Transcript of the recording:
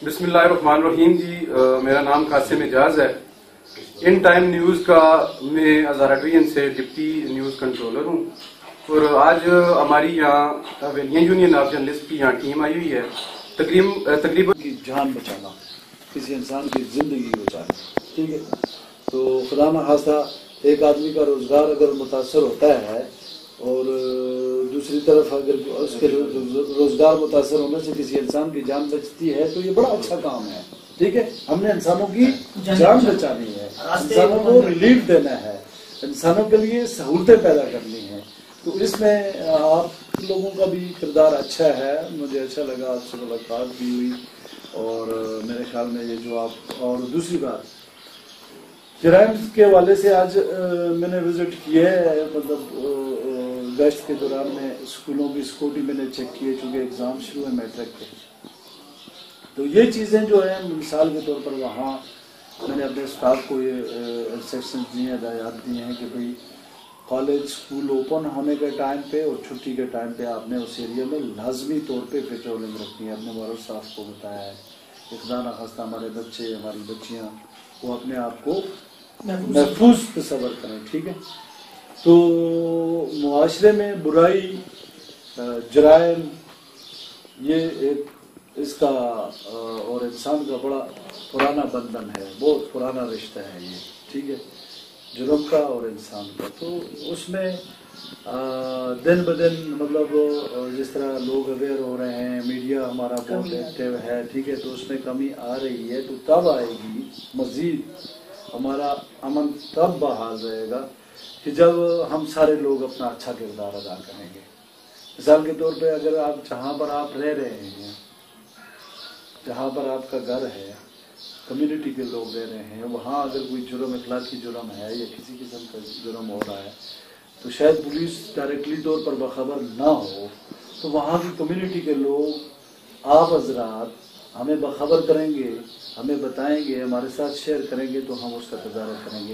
بسم اللہ الرحمن الرحیم جی، میرا نام قاسم اعجاز ہے. ان ٹائم نیوز کا میں ہزارہ ڈویژن سے ڈپٹی نیوز کنٹرولر ہوں، اور آج ہماری یہاں ویلین یونین آف جرنلسٹ کی یہاں ٹیم آئی ہوئی ہے. تقریباً کی جان بچانا، کسی انسان کی زندگی بچانا، ٹھیک ہے. تو خدا نہ خواستہ ایک آدمی کا روزگار اگر متاثر ہوتا ہے اور دوسری طرف اگر اس کے روزگار متاثر ہونے سے کسی انسان کی جان بچتی ہے تو یہ بڑا اچھا کام ہے. ٹھیک ہے، ہم نے انسانوں کی جان بچانی ہے، انسانوں کو ریلیف دینا ہے، انسانوں کے لیے سہولتیں پیدا کرنی ہیں. تو اس میں آپ لوگوں کا بھی کردار اچھا ہے. مجھے اچھا لگا، آپ سے ملاقات بھی ہوئی، اور میرے خیال میں یہ جو آپ، اور دوسری بات جرائم کے حوالے سے آج میں نے وزٹ کیا ہے، مطلب گشت کے دوران میں اسکولوں کی سیکورٹی میں نے چیک کی ہے، چونکہ ایگزام شروع ہے میٹرک کے. تو یہ چیزیں جو ہیں مثال کے طور پر وہاں میں نے اپنے اسٹاف کو یہ انسٹرکشنز دی ہیں، ہدایات دی ہیں کہ بھئی کالج اسکول اوپن ہونے کے ٹائم پہ اور چھٹی کے ٹائم پہ آپ نے اس ایریا میں لازمی طور پہ پیٹرولنگ رکھنی ہے. اپنے مورل صاحب کو بتایا ہے کہ خدا نہ خواستہ ہمارے بچے، ہماری بچیاں وہ اپنے آپ کو محفوظ تصور کریں. ٹھیک ہے. تو معاشرے میں برائی، جرائم، یہ ایک اس کا اور انسان کا بڑا پرانا بندھن ہے، بہت پرانا رشتہ ہے یہ. ٹھیک ہے، جرم کا اور انسان کا. تو اس میں دن بدن مطلب جس طرح لوگ اویئر ہو رہے ہیں، میڈیا ہمارا بہت ایکٹیو ہے. ٹھیک ہے، تو اس میں کمی آ رہی ہے. تو تب آئے گی مزید ہمارا امن تب بحال رہے گا کہ جب ہم سارے لوگ اپنا اچھا کردار ادا کریں گے. مثال کے طور پہ اگر آپ جہاں پر آپ رہ رہے ہیں، جہاں پر آپ کا گھر ہے، کمیونٹی کے لوگ رہ رہے ہیں، وہاں اگر کوئی جرم، اخلاقی جرم ہے یا کسی قسم کا جرم ہو رہا ہے تو شاید پولیس ڈائریکٹلی طور پر باخبر نہ ہو، تو وہاں کی کمیونٹی کے لوگ، آپ حضرات ہمیں باخبر کریں گے، ہمیں بتائیں گے، ہمارے ساتھ شیئر کریں گے، تو ہم اس کا تدارک کریں گے.